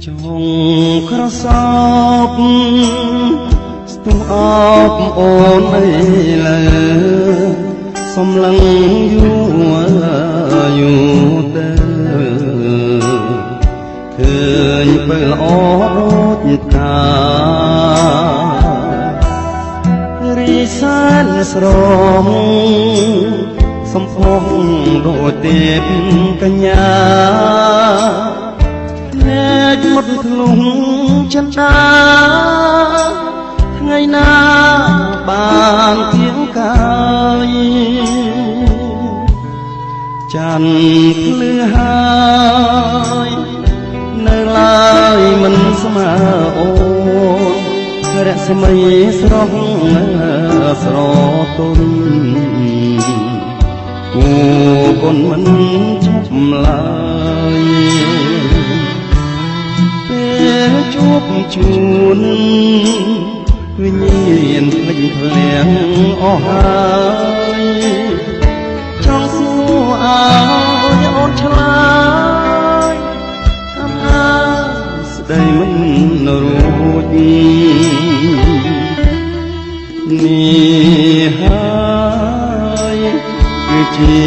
ចងក្រសោបស្ទុះអបអូនអីលើសំឡឹងយូទៅឃើញពេលល្អដូចតារីសានស្រងសំផុសដូចទេពកញ្ញាភ្នែកមុតធ្លុងចិនដាថ្ងៃណាបានគៀងកាយច័ន្ទភ្លឺហើយនៅឡើយមិនស្មើអូនរស្មីស្រស់ស្រទន់គូកូនមិនជប់ឡើយពេលជួបជួនវិញ្ញាណភ្លេចភ្លាំងអស់ហើយចង់សួរឲ្យអូនឆ្លើយតាមណាស្ដីមិនរួចនេះហើយគឺជា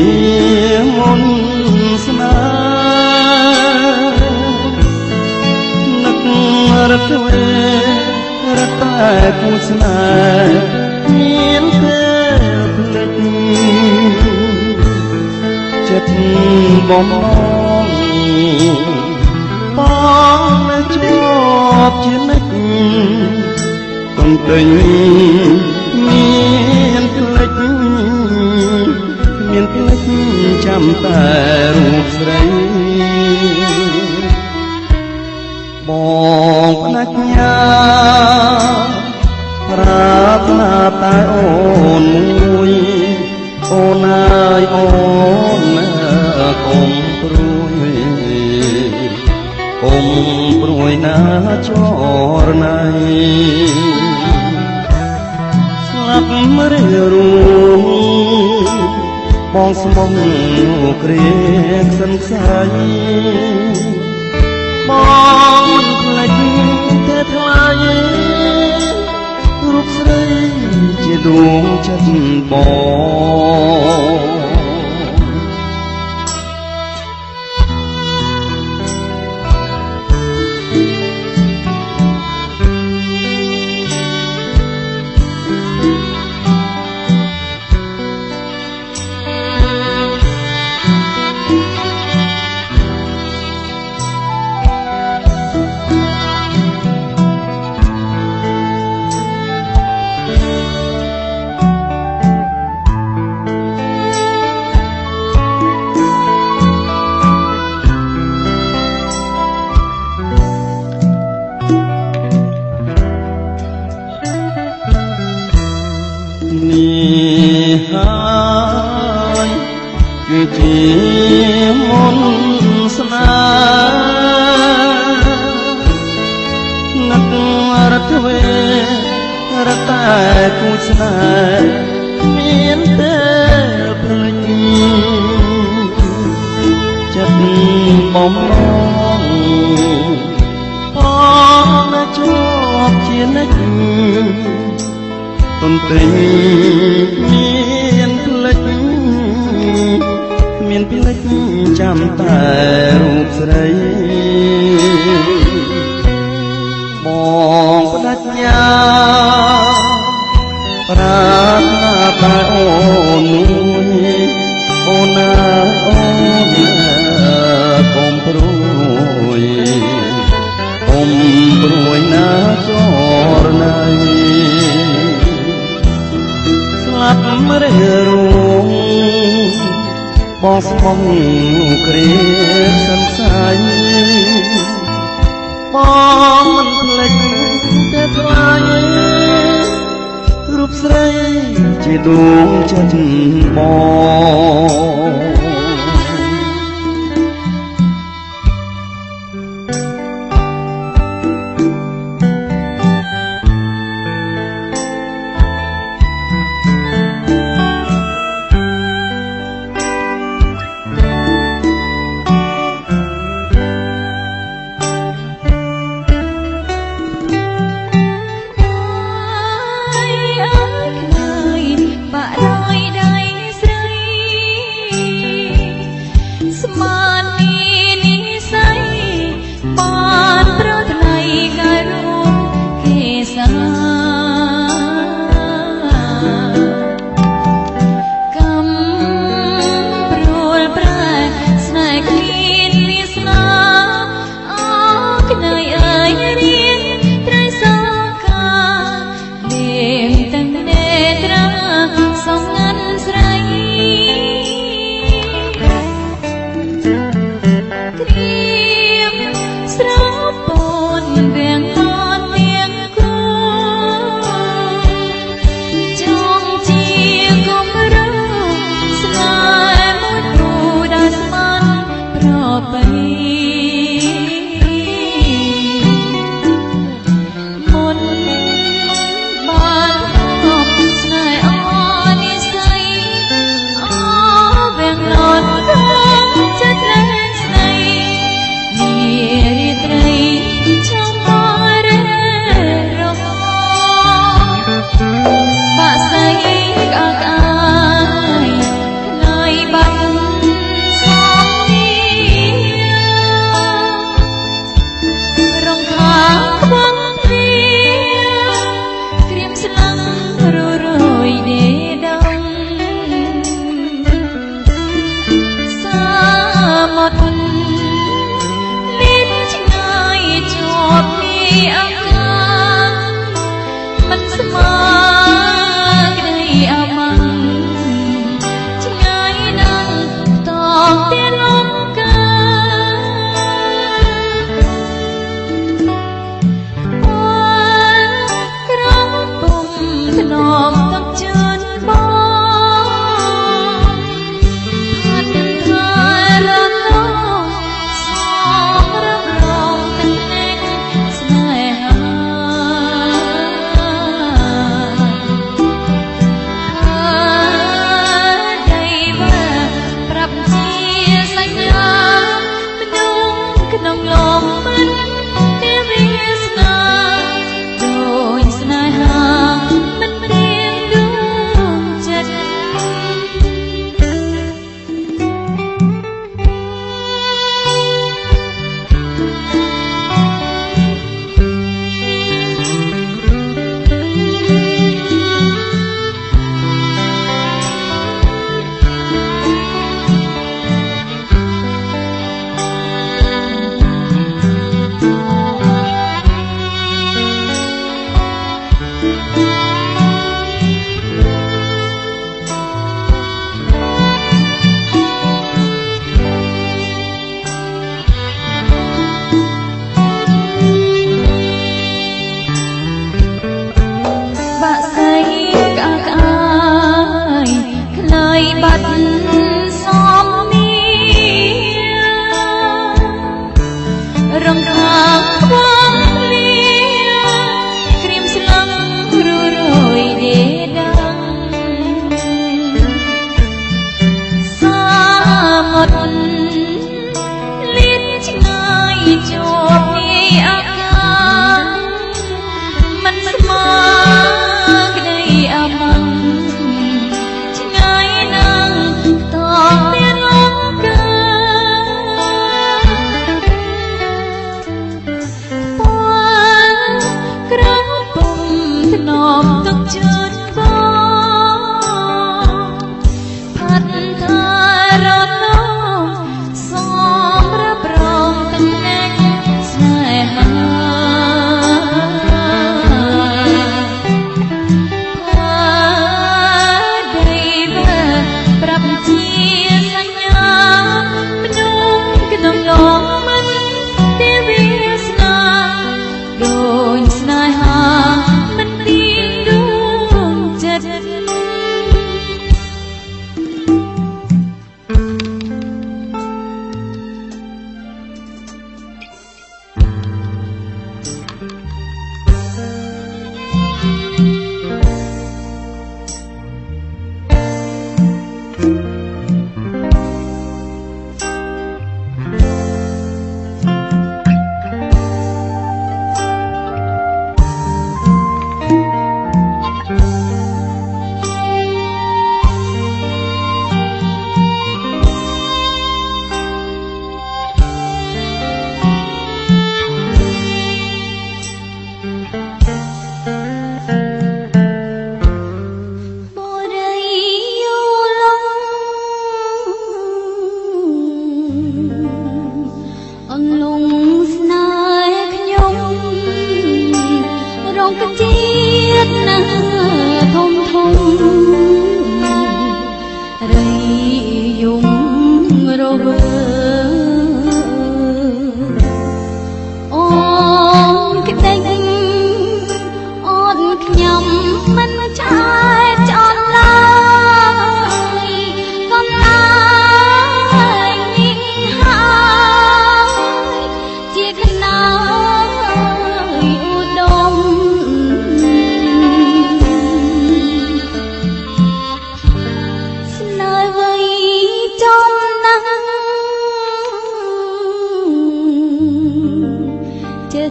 មុនស្នេហ៍នឹករត់វេរត់តែគូស្នេហ៍មានពេលភ្លេចចិត្តបំបងបងនៅជាប់ជានិច្ចកុំទិញមានភ្លេចចាំតែរូបស្រីបងបដិញ្ញាប្រាថ្នាតែអូនមួយអូនហើយអូនកុំព្រួយកុំព្រួយណាចរណៃស្លាប់រឿរួមបងស្មុំគ្រាខ្សិនខ្សាយបងមិនភ្លេចទេថ្លៃរូបស្រីជាដួងចិត្តបងនេះហើយគឺជាមុនស្នេហ៍នឹករត់វេរត់តែគូស្នេហ៍មានតែភ្លេចចិត្តបំណងបងនៅជាប់ជានិច្ចទន្ទឹងមានភ្លេចចាំតែរូបស្រីបងបដិញ្ញាប្រាថ្នាតែអូនមួយអូនណាអូនកុំព្រួយកុំព្រួយណាចរណៃស្លាប់រឿរួមបងស្មុំគ្រាសិនសាយបងមិនភ្លេចទេថ្លៃរូបស្រីជាដួងចិត្តបង រំខានខ្វល់លាក្រៀមស្លឹងររយដេដាសាមុតលៀនឆ្ងាយជាប់នាយអាកាសមិនស្មើក្តីអាម៉ាំឆ្ងាយណាស់តមានលំកាពណ៌ក្រៅពុំធ្នមទឹកជឿនបងផាត់ថារត់នោសមរាប់រងទឹកងាញ់ស្នេហា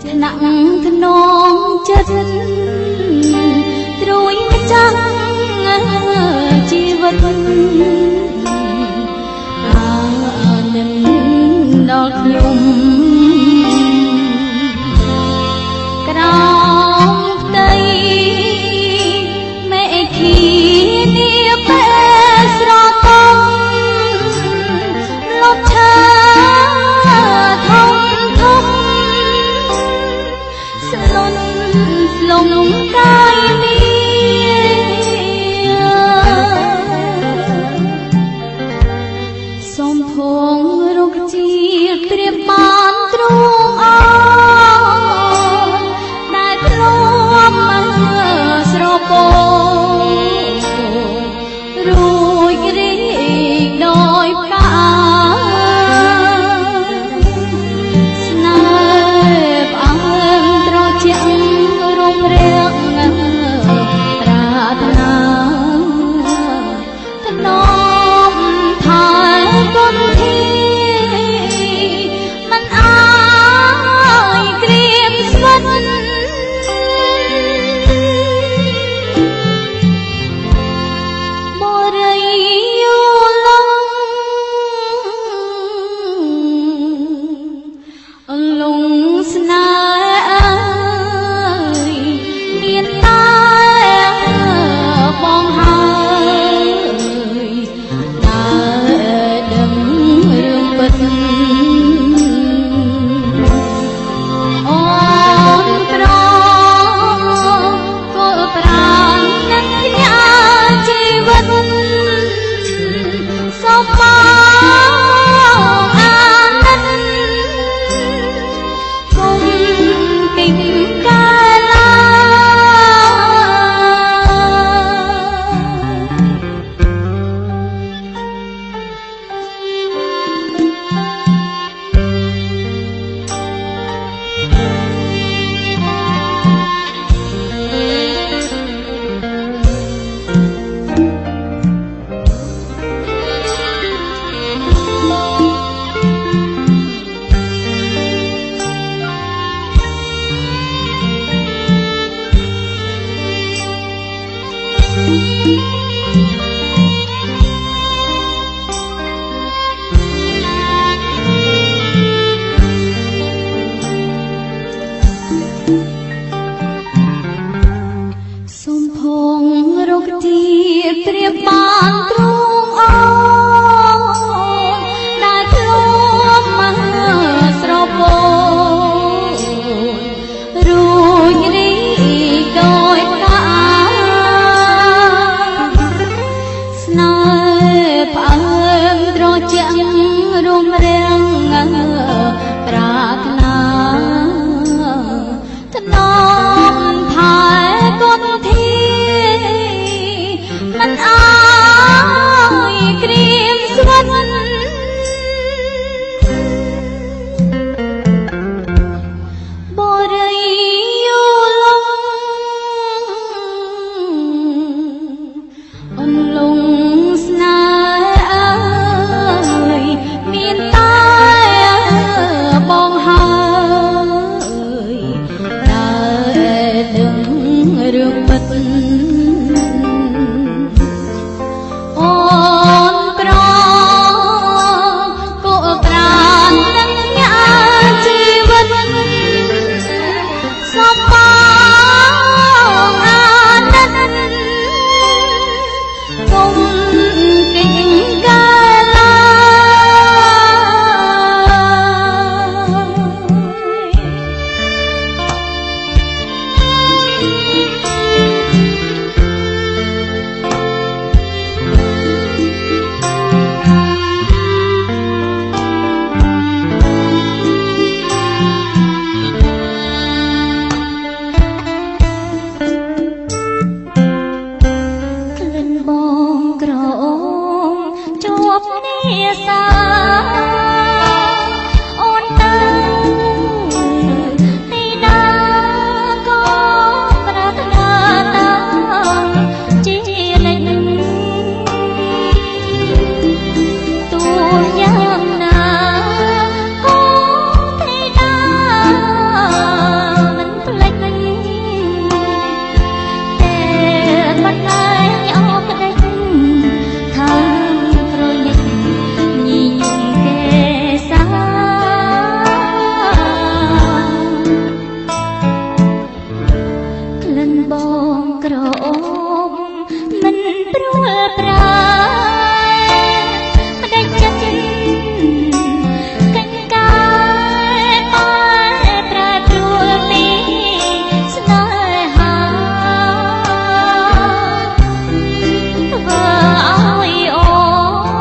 ថ្នាក់ធ្នមចិត្តត្រួយចាំងជីវិតនឹងដល់ខ្ញុំក្រោមផ្ទៃមេឃីនាពេលស្រទំលត់ឆាធំធំស្លុំកាយនេះសូមភងរុកជាត្រៀមបានទ្រង់អរដែលធ្លាប់មកស្រពោរួចរីកដោយផ្កាស្នេហ៍ផ្អើលត្រជាក់រំរាំង សូមផងរកទីព្រៀបបានទ្រង់អើយដែលធ្លាប់មកស្រពោនរួចរីកដោយកាស្នេហ៍ផ្អើមត្រជាក់រំរាំងប្រាថ្នាថ្នមថែគុំធីមិនអើយក្រៀមស្វិតបរិយលងអន្លង់ស្នេហ៍អើយមានតែបងហើយដែលដឹងរឿងពិតអូនក្រគោប្រាននឹងញ៉ាជីវិតសពបងអាណិតគុំគិញកាឡាបងក្រអូមជួបនាសាអូនទៅទីណាក៏ប្រាថ្នាតាមជានិច្ចទោះយ៉ាងណាក៏ទីណាមិនភ្លេចតែមិនឡើយអោក្ដីថាប្រយ័ត្នញីញឹមកេសាក្លិនបងក្រអូបមិនព្រួលប្រាផ្ដេចចិត្តកញ្កាបែប្រែប្រួលពីស្នេហាធ្វើឲ្យអូ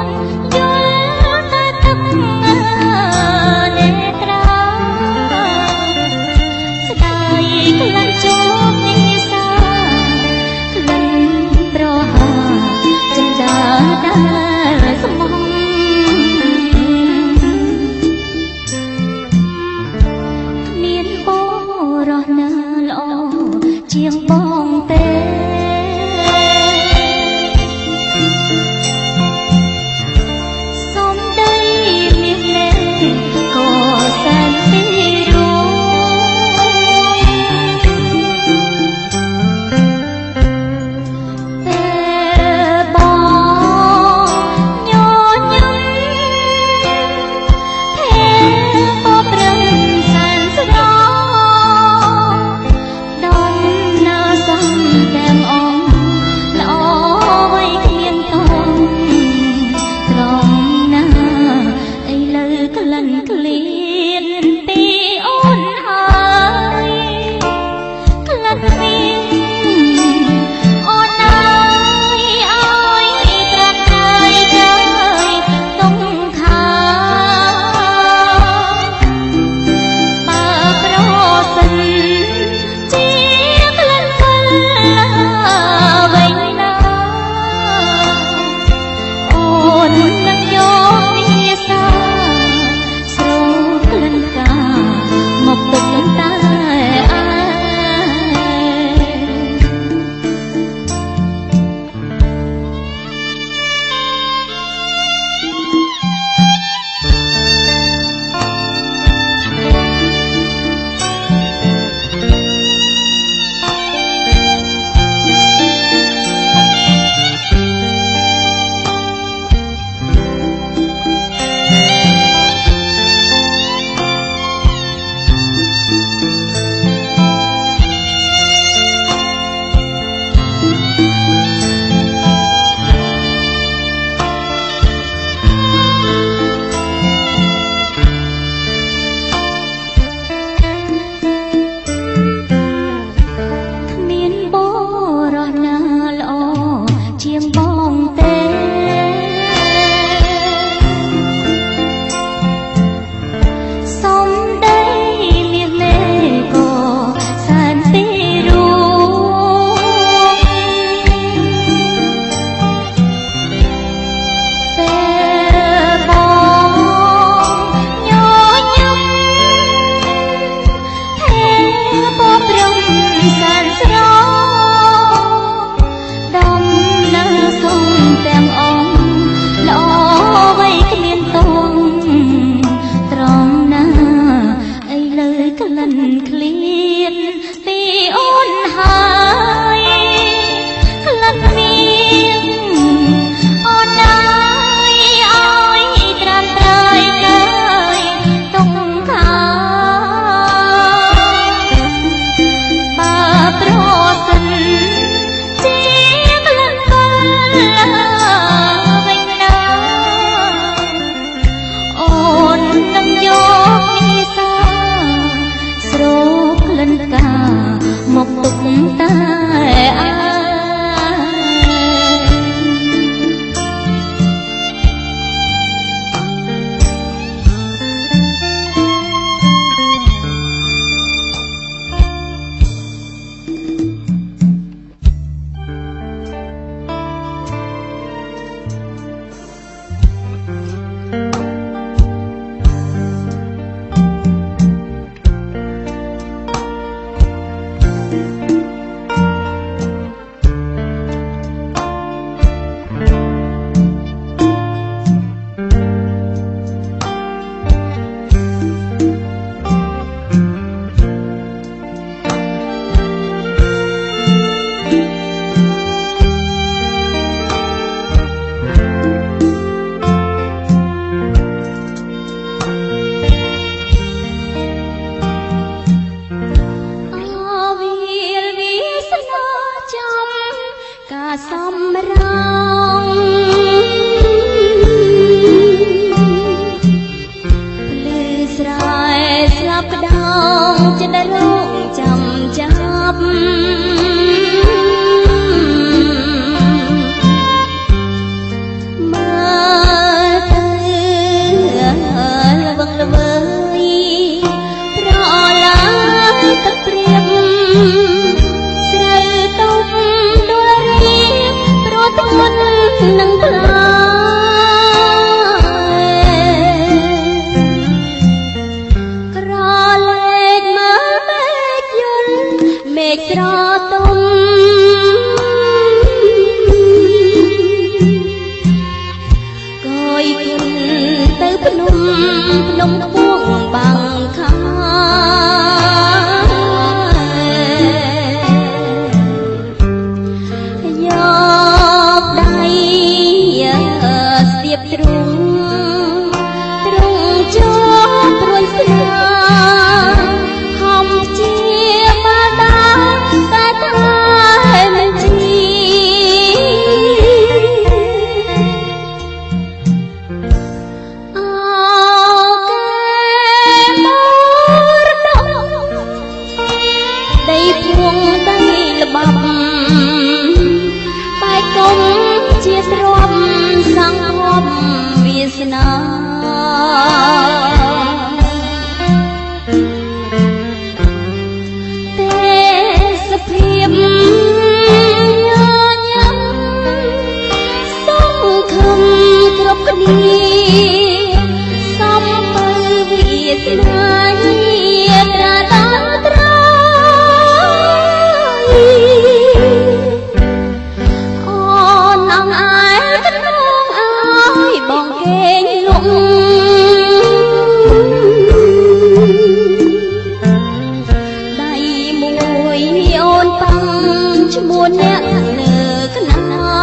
នយល់តែទឹកនេត្រាស្ដាយក្លិនជួបនិសាក្លិនប្រហាចិន្តាដែលស្មងគ្មានបរោះណាល្អជាងបងទេសំដីមានលេក៏សែនពីរួពេលបងញញឹមភេបប្រឹងសែនស្រដល់ដំណើរ ក្លិនឃ្លៀនពីអូនហើយក្លិនមានអូនអើយអើយត្រាំត្រៃកើយតុងខាបើប្រសិនជាក្លិនបាវិញណាអូននឹងយកនិសាស្រោក្លិនកាមកទុកតែអាសម្រងលឺស្រែស្លាប់ក្តោងចិត្តរងចាំចាប់មើលទៅល្វឹងល្វើយប្រឡាយទឹកព្រាមស្រូវទុំនឹងផ្លាក្រឡេកមើលមេឃយល់មេឃស្រទុំកយគុណទៅភ្នំពួងបាំងខាបែកគុំជាទ្រពសង្ឃមវាសនាទេសភាពញញឹមសង្ឃឹមគ្រប់គ្នាសំពើវាសនាត្រាដល់ត្រៃបងគេងលងដៃមួយអូនប៉ាំងឈ្មោះអ្នកនៅខ្នើ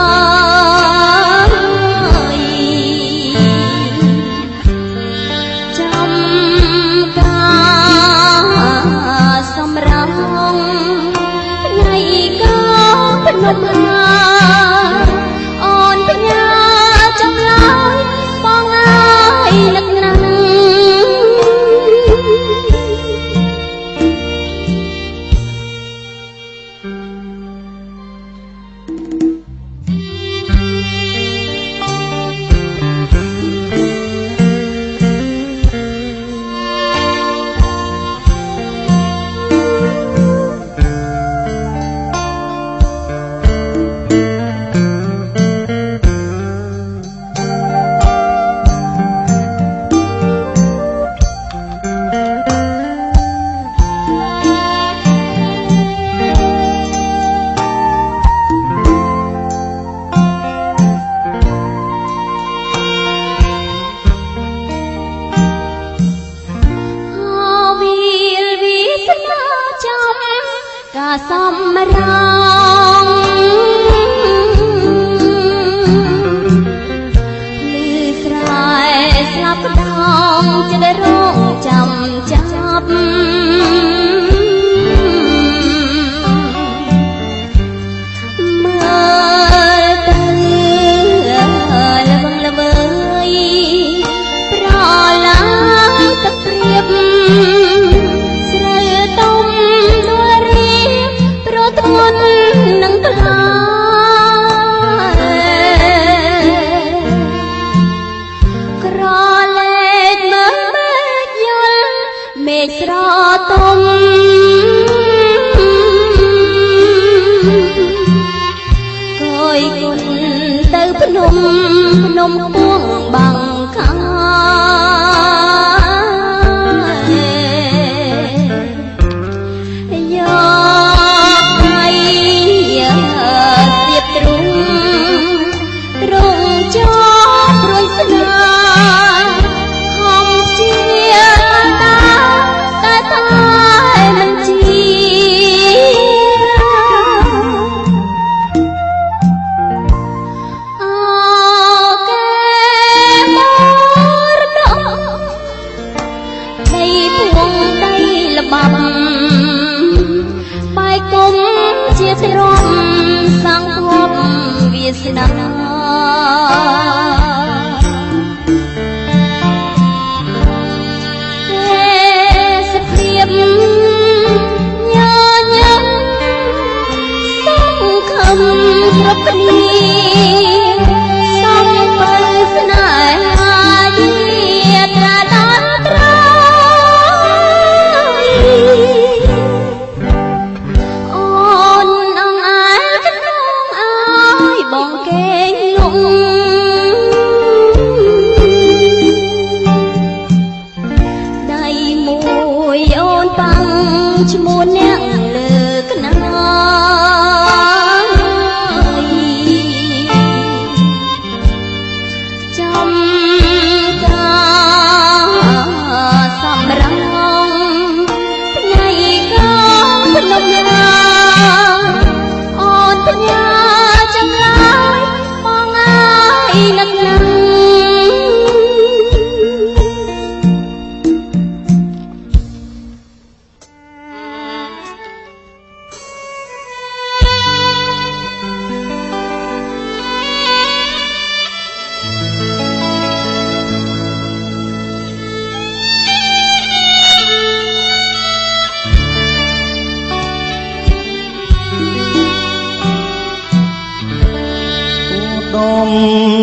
យចាំការសម្រងថ្ងៃក៏ភ្នំហាអូនបញ្ញាចំឡើយបងអើយនឹកណាស់ សំរងលឺស្រែស្លាប់ដងចិត្តរងចាំចាប់មើលទៅល្វឹងល្វើយប្រឡាងទឹកព្រៀបស្រូវទុំដួលរៀបប្រទន់នឹងថ្លាក្រលែកមើលមេឃយល់មេឃស្រទុំគយគុណទៅភ្នំពួងបាំងខាបាយគុំជាទ្រមសង្ឃប់វាសនាទេសភាពញញឹមសង្ឃឹមគ្រប់គ្នាសំបើស្នេហាជាត្រាដល់ត្រង់បងគេងលងដៃមួយអូនប៉ាំងឈ្មោះអ្នកលើកណាយចំការសំរងផ្ញៃកងភ្នំណាអូនផ្ញើចំឡាយបងអើយនឹកណាស់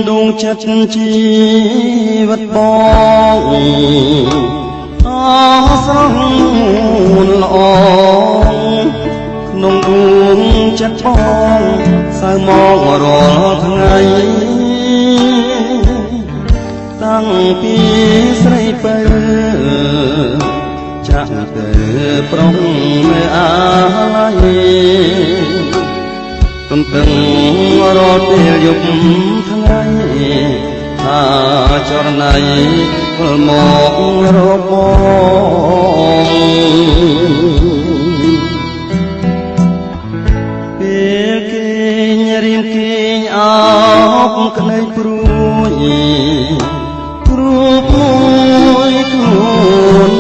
ដងចិត្តជីវិតបងអស្រស់ល្អក្នុងដួងចិត្តបងសៅមករាល់ថ្ងៃតាំងពីស្រីពើចាក់ទៅប្រុងនៅអាឡ័យទន្ទឹងរាល់ពេលយប់ថ្ងៃថាចរណៃវិលមករកបងពេលគេញរៀមគេងអោបក្ដីព្រួយមួយខ្លួន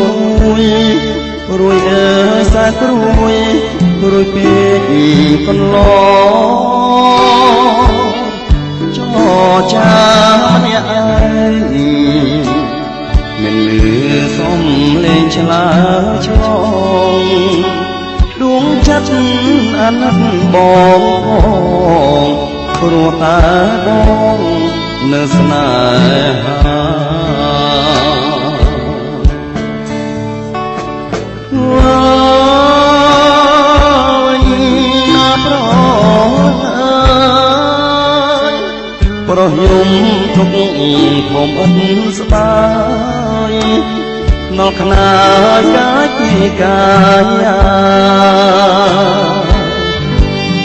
មួយរួយអើយសាគ្រួយរួយពេកកន្លងចោចាម្នាក់ឯងមិនលឺសំលេងឆ្លើយឆ្លងដួងចិត្តអាណិតបងព្រោះតែបងនៅស្នេហាប្រយំទុកធំអត់ស្បាយក្នុងខ្នាកាយពីកាយា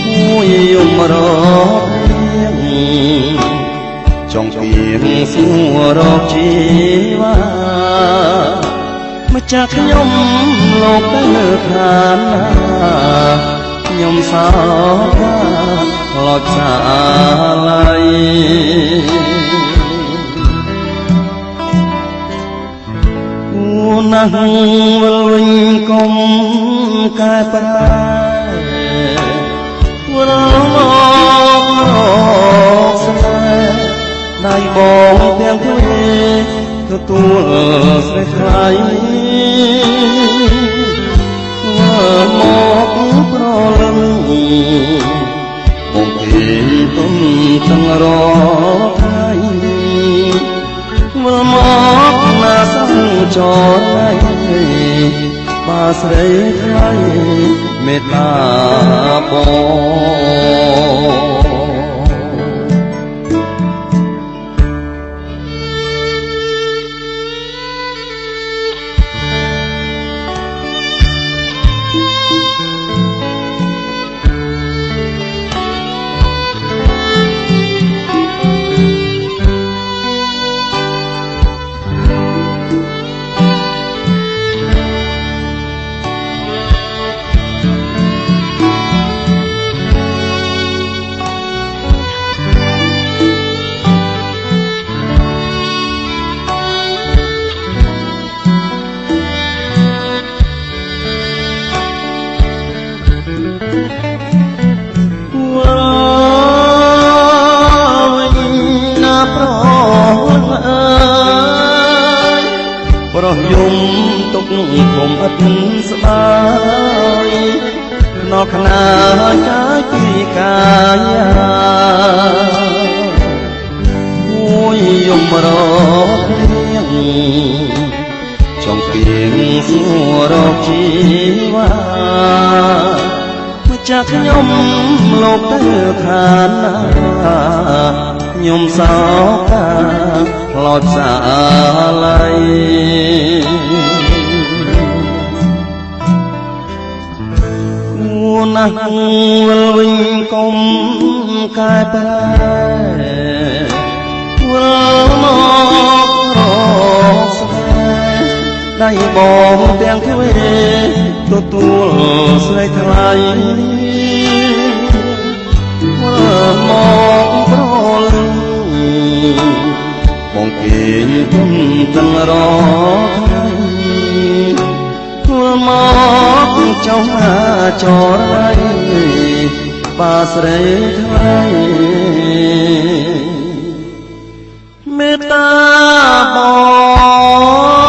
មួយយំរកចង់ពីងសួររកជីវ៉ាម្ចាស់ខ្ញុំលោកទៅខាងណា ខ្ញុំសោកឡោចសាឡៃណាស់វិលវិញកុំកែប្រែវិលមករកស្នេហ៍ដៃបងទាំងទ្វេទទួលស្នេហ៍ថ្លៃមកប្រលឹងបងពីទុំទាំងរថ្ងៃវិលមកណាសង្ចរណៃបាស្រីថ្លៃមេត្តាបងយំទុកខ្ញុំអត់ស្ដាយណោះខ្នាកាយពីកាយាអូយយំរកនាងចង់ពីងសួររកជីវ៉ាម្ចាស់ខ្ញុំលោកទៅខានណាខ្ញុំសោកាឡោចសាឡៃណាស់វិលវិញកុំកែប្រែវិលមករកស្នេហ៍ដៃបងទាំងទ្វេទទួលស្នេហ៍ថ្លៃវិលមកប្រលឹងបងគេងគុំទាំងរថ្ងៃមកចង់អាចរៃបាស្រីថ្លៃមេត្តាបង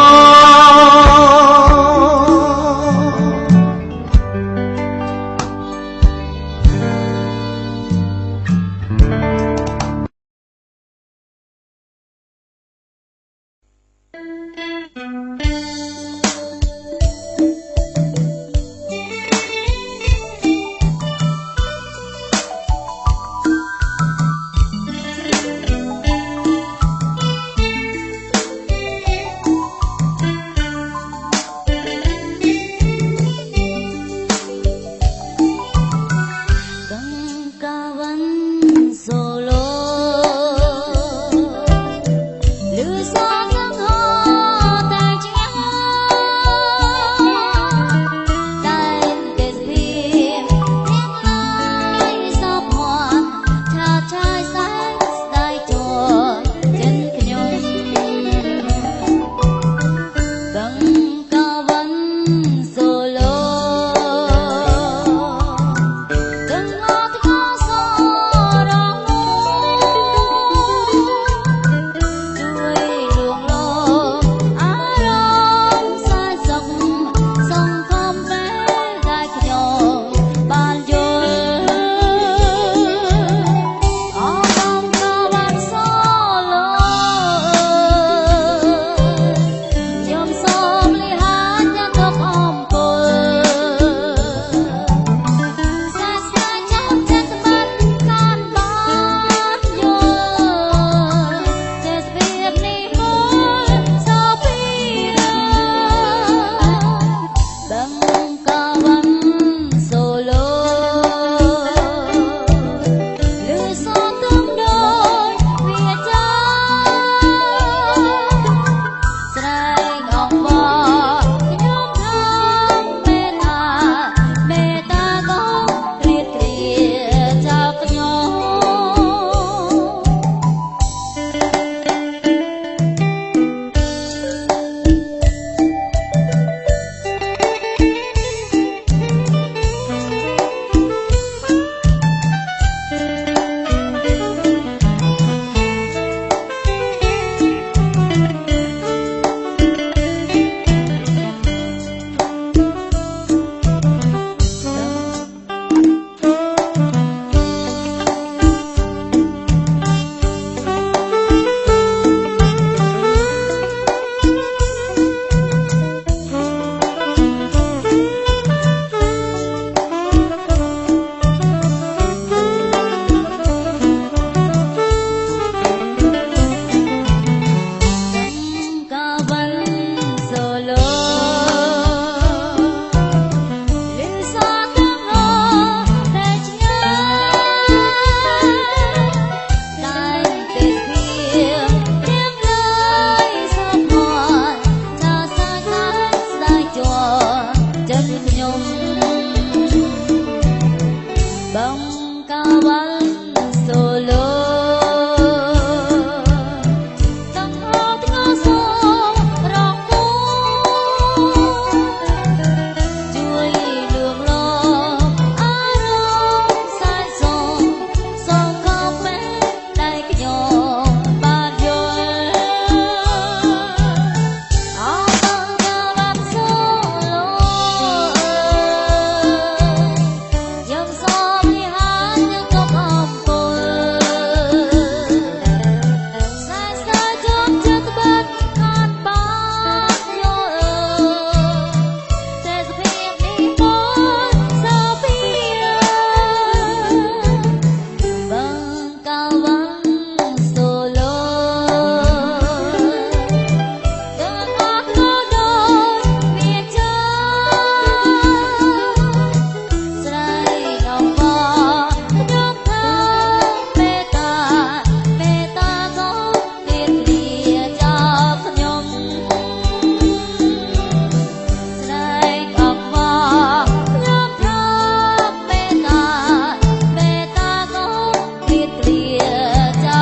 ខ្ញុំ